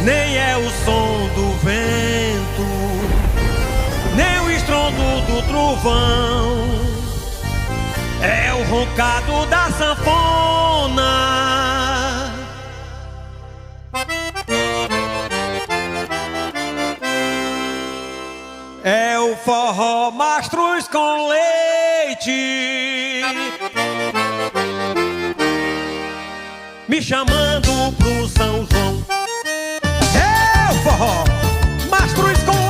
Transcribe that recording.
nem é o som do vento, nem o estrondo do trovão, é o roncado da sanfona. É o forró mastruz com leite, me chamando pro São João. É o forró mastruz com